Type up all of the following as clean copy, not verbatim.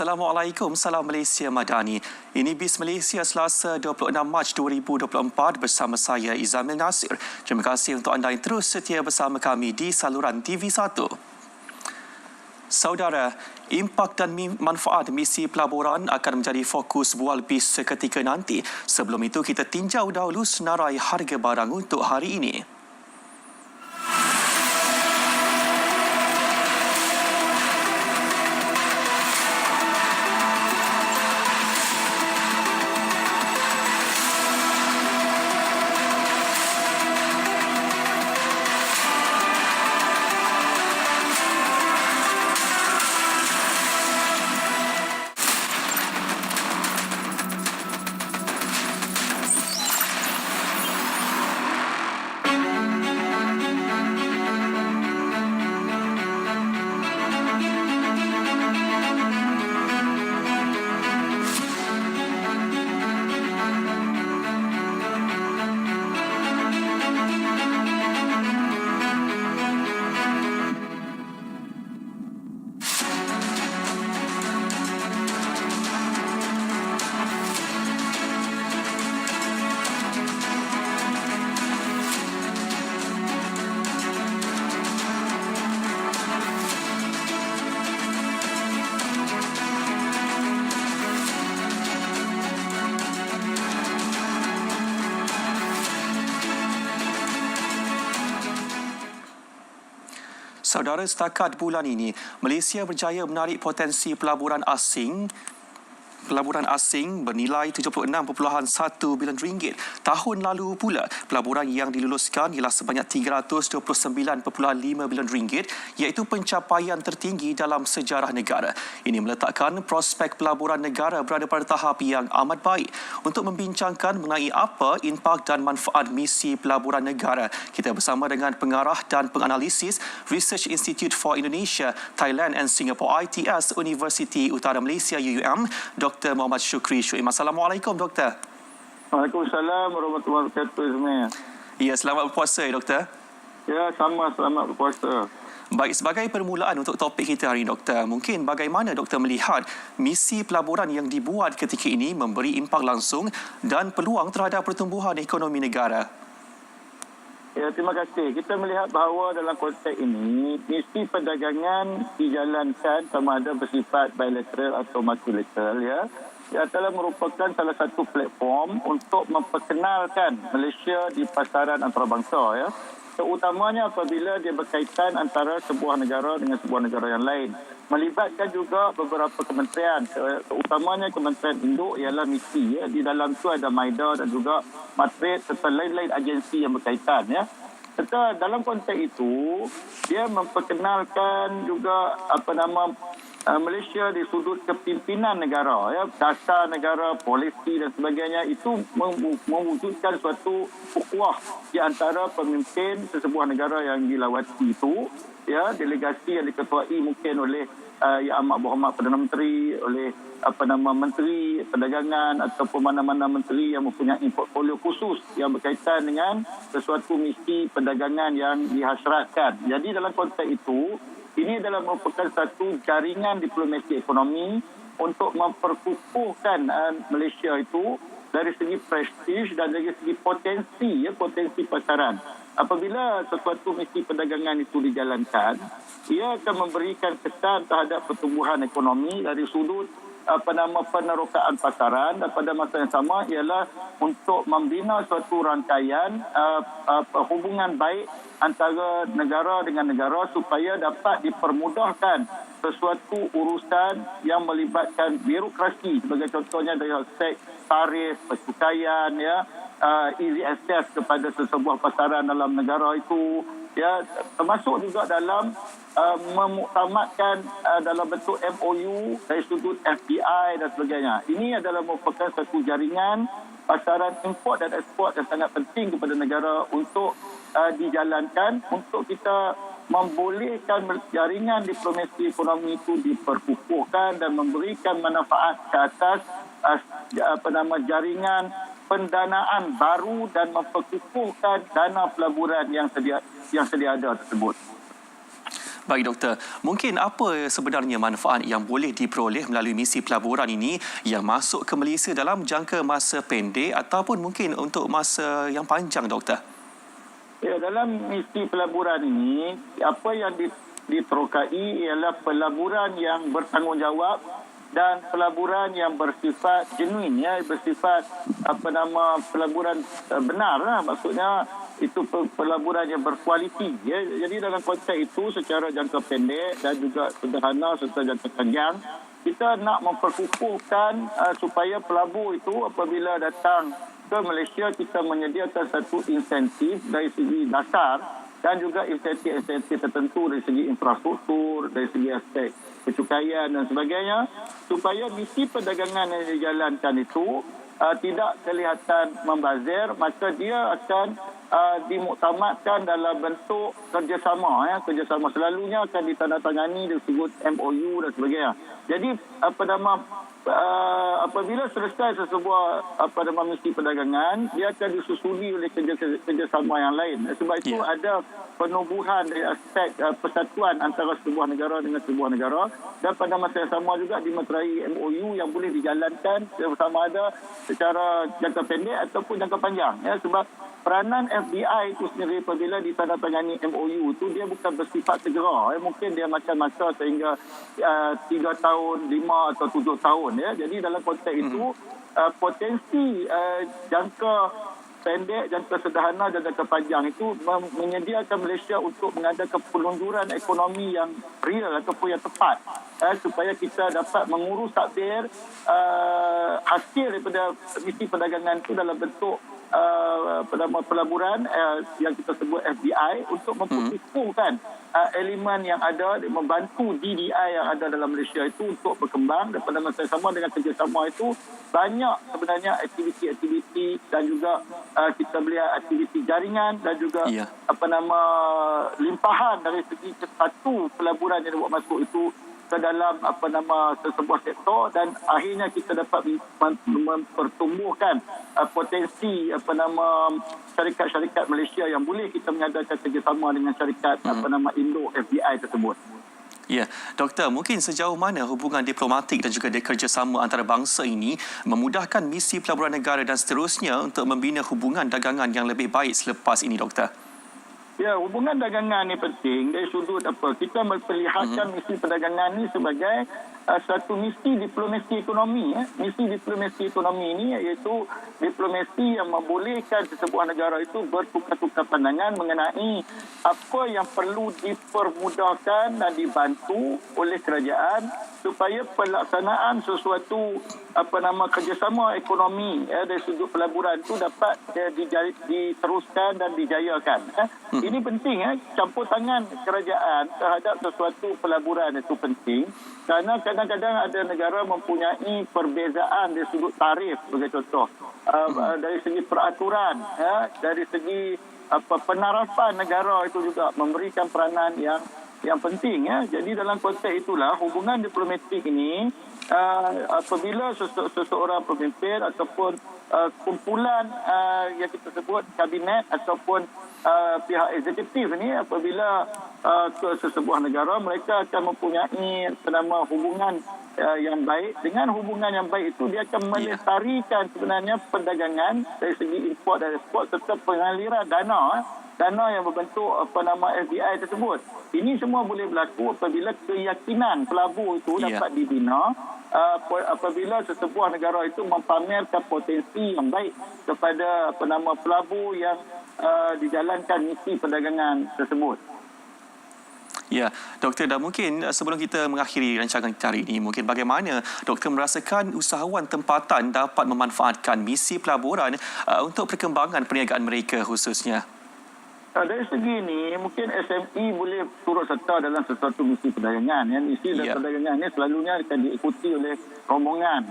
Assalamualaikum, salam Malaysia Madani. Ini BIS Malaysia Selasa 26 Mac 2024 bersama saya Izamil Nasir. Terima kasih untuk anda yang terus setia bersama kami di saluran TV1. Saudara, impak dan manfaat misi pelaburan akan menjadi fokus bual BIS seketika nanti. Sebelum itu, kita tinjau dahulu senarai harga barang untuk hari ini. Saudara, setakat bulan ini, Malaysia berjaya menarik potensi pelaburan asing bernilai 76.1 bilion ringgit. Tahun lalu pula, pelaburan yang diluluskan ialah sebanyak 329.5 bilion ringgit, iaitu pencapaian tertinggi dalam sejarah negara. Ini meletakkan prospek pelaburan negara berada pada tahap yang amat baik. Untuk membincangkan mengenai apa impak dan manfaat misi pelaburan negara, kita bersama dengan pengarah dan penganalisis Research Institute for Indonesia, Thailand and Singapore ITS Universiti Utara Malaysia UUM, Dr. Muhammad Shukri Shuim. Assalamualaikum, Doktor. Waalaikumsalam warahmatullahi wabarakatuh, Izmir. Ya, selamat berpuasa, Doktor. Ya, sama, selamat berpuasa. Baik, sebagai permulaan untuk topik kita hari ini, Doktor, mungkin bagaimana Doktor melihat misi pelaburan yang dibuat ketika ini memberi impak langsung dan peluang terhadap pertumbuhan ekonomi negara? Ya, terima kasih. Kita melihat bahawa dalam konteks ini, misi perdagangan dijalankan sama ada bersifat bilateral atau multilateral, ya. Ia telah merupakan salah satu platform untuk memperkenalkan Malaysia di pasaran antarabangsa, ya. Terutamanya apabila dia berkaitan antara sebuah negara dengan sebuah negara yang lain. Melibatkan juga beberapa kementerian, terutamanya Kementerian Induk ialah misi, ya. Di dalam itu ada MIDA dan juga Matret serta lain-lain agensi yang berkaitan, ya. Serta dalam konteks itu, dia memperkenalkan juga Malaysia di sudut kepimpinan negara, ya, dasar negara, polisi dan sebagainya. Itu mewujudkan suatu ukhuwah di antara pemimpin sesebuah negara yang dilawati itu, ya, delegasi yang diketuai mungkin oleh Yang Amat Berhormat Perdana Menteri, oleh Menteri Perdagangan ataupun mana-mana menteri yang mempunyai portfolio khusus yang berkaitan dengan sesuatu misi perdagangan yang dihasratkan. Jadi dalam konteks itu, ini adalah merupakan satu jaringan diplomasi ekonomi untuk memperkukuhkan Malaysia itu dari segi prestij dan dari segi potensi, ya, potensi pasaran. Apabila sesuatu misi perdagangan itu dijalankan, ia akan memberikan kesan terhadap pertumbuhan ekonomi dari sudut penerokaan pasaran, dan pada masa yang sama ialah untuk membina suatu rangkaian hubungan baik antara negara dengan negara supaya dapat dipermudahkan sesuatu urusan yang melibatkan birokrasi, sebagai contohnya dari aspek tarif, percukaian, ya, easy access kepada sesebuah pasaran dalam negara itu, ya, termasuk juga dalam memuktamadkan dalam bentuk MOU dari sudut FDI dan sebagainya. Ini adalah merupakan satu jaringan pasaran import dan ekspor yang sangat penting kepada negara untuk dijalankan, untuk kita membolehkan jaringan diplomasi ekonomi itu diperkukuhkan dan memberikan manfaat ke atas jaringan pendanaan baru dan memperkukuhkan dana pelaburan yang sedia ada tersebut. Baik doktor, mungkin apa sebenarnya manfaat yang boleh diperoleh melalui misi pelaburan ini yang masuk ke Malaysia dalam jangka masa pendek ataupun mungkin untuk masa yang panjang doktor? Ya, dalam misi pelaburan ini, apa yang diterokai ialah pelaburan yang bertanggungjawab dan pelaburan yang bersifat genuine, ya, bersifat pelaburan benar lah, maksudnya itu pelaburan yang berkualiti, ya. Jadi dalam konteks itu secara jangka pendek dan juga sederhana serta jangka panjang, kita nak memperkukuhkan supaya pelabur itu apabila datang ke Malaysia, kita menyediakan satu insentif dari segi dasar dan juga insentif-insentif tertentu dari segi infrastruktur, dari segi aspek kecukaian dan sebagainya, supaya misi perdagangan yang dijalankan itu tidak kelihatan membazir, maka dia akan dimuktamadkan dalam bentuk kerjasama. Kerjasama selalunya akan ditandatangani disebut MOU dan sebagainya. Jadi apabila selesai sesebuah misi perdagangan, dia akan disusuli oleh kerjasama yang lain. Sebab itu ada penubuhan dari aspek persatuan antara sebuah negara dengan sebuah negara, dan pada masa yang sama juga dimeterai MOU yang boleh dijalankan sama ada secara jangka pendek ataupun jangka panjang. Ya, sebab peranan FBI itu sendiri apabila ditandatangani MOU itu dia bukan bersifat segera. Mungkin dia macam masa sehingga 3 tahun, 5 atau 7 tahun. Ya. Jadi dalam konteks itu potensi jangka pendek, jangka sederhana dan jangka panjang itu menyediakan Malaysia untuk mengadakan pelunjuran ekonomi yang real ataupun yang tepat, supaya kita dapat mengurus takbir hasil daripada misi perdagangan itu dalam bentuk pelaburan yang kita sebut FBI untuk memperkukuhkan elemen yang ada, membantu DDI yang ada dalam Malaysia itu untuk berkembang, dan pada masa yang sama dengan kerjasama itu banyak sebenarnya aktiviti-aktiviti dan juga kita melihat aktiviti jaringan dan juga limpahan dari segi satu pelaburan yang dibuat masuk itu ke dalam sebuah sektor, dan akhirnya kita dapat mempertumbuhkan potensi syarikat-syarikat Malaysia yang boleh kita mengadakan kerjasama dengan syarikat Indo FBI tersebut. Ya, doktor, mungkin sejauh mana hubungan diplomatik dan juga kerjasama antara bangsa ini memudahkan misi pelaburan negara dan seterusnya untuk membina hubungan dagangan yang lebih baik selepas ini, doktor? Ya, hubungan dagangan ni penting dari sudut kita memperlihatkan misi perdagangan ni sebagai satu misi diplomasi ekonomi. Misi diplomasi ekonomi ini iaitu diplomasi yang membolehkan sesebuah negara itu bertukar-tukar pandangan mengenai apa yang perlu dipermudahkan dan dibantu oleh kerajaan supaya pelaksanaan sesuatu kerjasama ekonomi dari sudut pelaburan itu dapat diteruskan dan dijayakan. Ini penting, campur tangan kerajaan terhadap sesuatu pelaburan itu penting, kerana kadang-kadang ada negara mempunyai perbezaan dari sudut tarif sebagai contoh, dari segi peraturan, dari segi penarapan negara itu juga memberikan peranan yang penting. Jadi dalam konteks itulah hubungan diplomatik ini apabila seseorang pemimpin ataupun kumpulan yang kita sebut kabinet ataupun pihak eksekutif ini apabila ke sesebuah negara, mereka akan mempunyai hubungan yang baik. Dengan hubungan yang baik itu dia akan melestarikan sebenarnya perdagangan dari segi import dan ekspor serta pengaliran dana yang berbentuk FBI tersebut. Ini semua boleh berlaku apabila keyakinan pelabur itu dapat dibina, apabila sesebuah negara itu mempamerkan potensi yang baik kepada pelabur yang dijalankan misi perdagangan tersebut. Ya, doktor, dan mungkin sebelum kita mengakhiri rancangan kita hari ini, mungkin bagaimana doktor merasakan usahawan tempatan dapat memanfaatkan misi pelaburan untuk perkembangan perniagaan mereka khususnya? Dari segi ini, mungkin SME boleh turut serta dalam sesuatu misi perdagangan. Misi dan perdagangan ini selalunya akan diikuti oleh rombongan,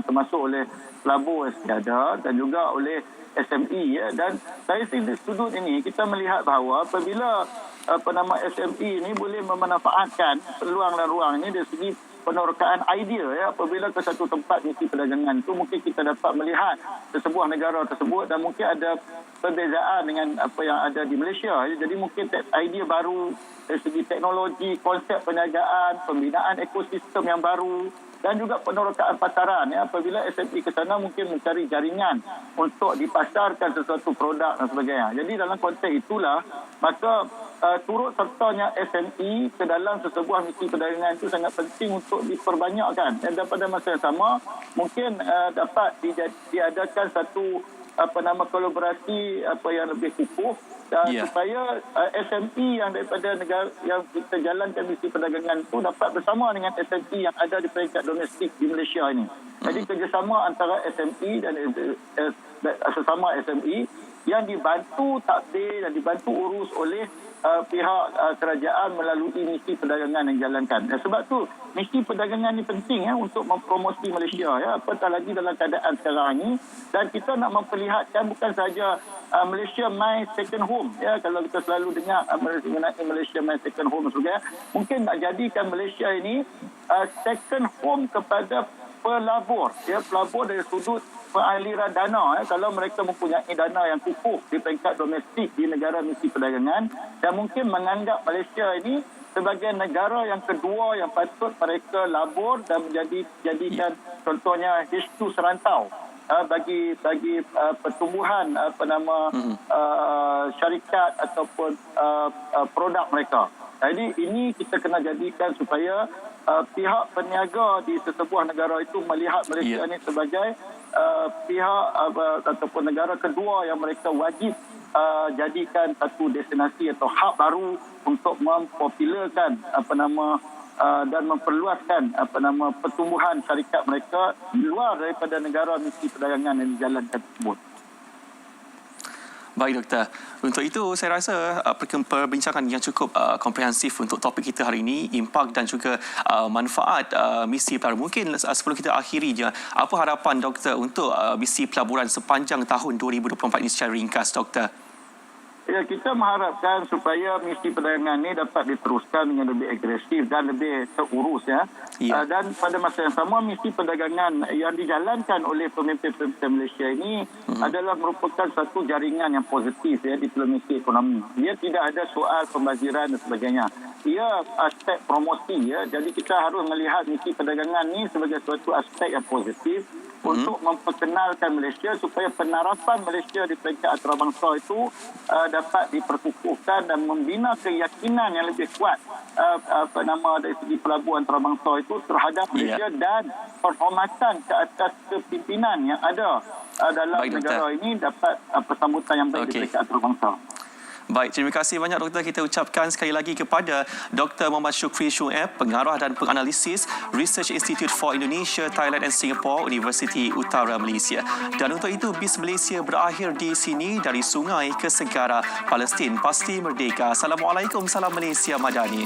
termasuk oleh pelabur yang ada dan juga oleh SME. Dan dari sudut ini, kita melihat bahawa apabila SME ini boleh memanfaatkan peluang dan ruang ini dari segi penerokaan idea ya. Apabila ke satu tempat misi perdagangan itu mungkin kita dapat melihat sesebuah negara tersebut dan mungkin ada perbezaan dengan apa yang ada di Malaysia. Jadi mungkin idea baru dari segi teknologi, konsep perniagaan, pembinaan ekosistem yang baru dan juga penerokaan pasaran ya. Apabila SME ke sana mungkin mencari jaringan untuk dipasarkan sesuatu produk dan sebagainya. Jadi dalam konteks itulah maka turut sertanya SME ke dalam sesebuah misi perdagangan itu sangat penting untuk diperbanyakkan. Dan pada masa yang sama mungkin dapat diadakan satu kolaborasi yang lebih kukuh supaya SME yang daripada negara yang kita jalankan misi perdagangan itu dapat bersama dengan SME yang ada di peringkat domestik di Malaysia ini. Jadi kerjasama antara SME dan sesama SME yang dibantu takbir dan dibantu urus oleh pihak kerajaan melalui misi perdagangan yang dijalankan. Sebab tu misi perdagangan ni penting untuk mempromosi Malaysia apatah lagi dalam keadaan sekarang ini, dan kita nak memperlihatkan bukan sahaja Malaysia my second home kalau kita selalu dengar mengenai Malaysia my second home juga, mungkin nak jadikan Malaysia ini second home kepada pelabur pelabur dari sudut pengaliran dana kalau mereka mempunyai dana yang kukuh di peringkat domestik di negara misi perdagangan, dan mungkin menganggap Malaysia ini sebagai negara yang kedua yang patut mereka labur dan jadikan contohnya H2 serantau bagi pertumbuhan syarikat ataupun produk mereka. Jadi ini kita kena jadikan supaya pihak peniaga di sesebuah negara itu melihat Malaysia ini sebagai pihak ataupun negara kedua yang mereka wajib jadikan satu destinasi atau hub baru untuk mempopularkan dan memperluaskan pertumbuhan syarikat mereka di luar daripada negara misi perdagangan yang dijalankan tersebut. Baik Doktor, untuk itu saya rasa perbincangan yang cukup komprehensif untuk topik kita hari ini, impak dan juga manfaat misi pelaburan. Mungkin sebelum kita akhiri je, apa harapan Doktor untuk misi pelaburan sepanjang tahun 2024 ini secara ringkas Doktor? Ya, kita mengharapkan supaya misi perdagangan ini dapat diteruskan dengan lebih agresif dan lebih terurus Dan pada masa yang sama misi perdagangan yang dijalankan oleh pemimpin-pemimpin Malaysia ini adalah merupakan satu jaringan yang positif diplomasi ekonomi. Ia tidak ada soal pembaziran dan sebagainya. Ia aspek promosi Jadi kita harus melihat misi perdagangan ini sebagai suatu aspek yang positif untuk memperkenalkan Malaysia supaya penarapan Malaysia di peringkat antarabangsa itu dapat diperkukuhkan dan membina keyakinan yang lebih kuat dari segi pelabuhan antarabangsa itu terhadap Malaysia dan penghormatan ke atas kepimpinan yang ada dalam negara ini dapat sambutan yang baik di peringkat antarabangsa. Baik, terima kasih banyak Doktor. Kita ucapkan sekali lagi kepada Dr. Muhammad Shukri Shoaib, Pengarah dan Penganalisis Research Institute for Indonesia, Thailand and Singapore, Universiti Utara Malaysia. Dan untuk itu, BIS Malaysia berakhir di sini, dari sungai ke segara, Palestin pasti merdeka. Assalamualaikum, salam Malaysia Madani.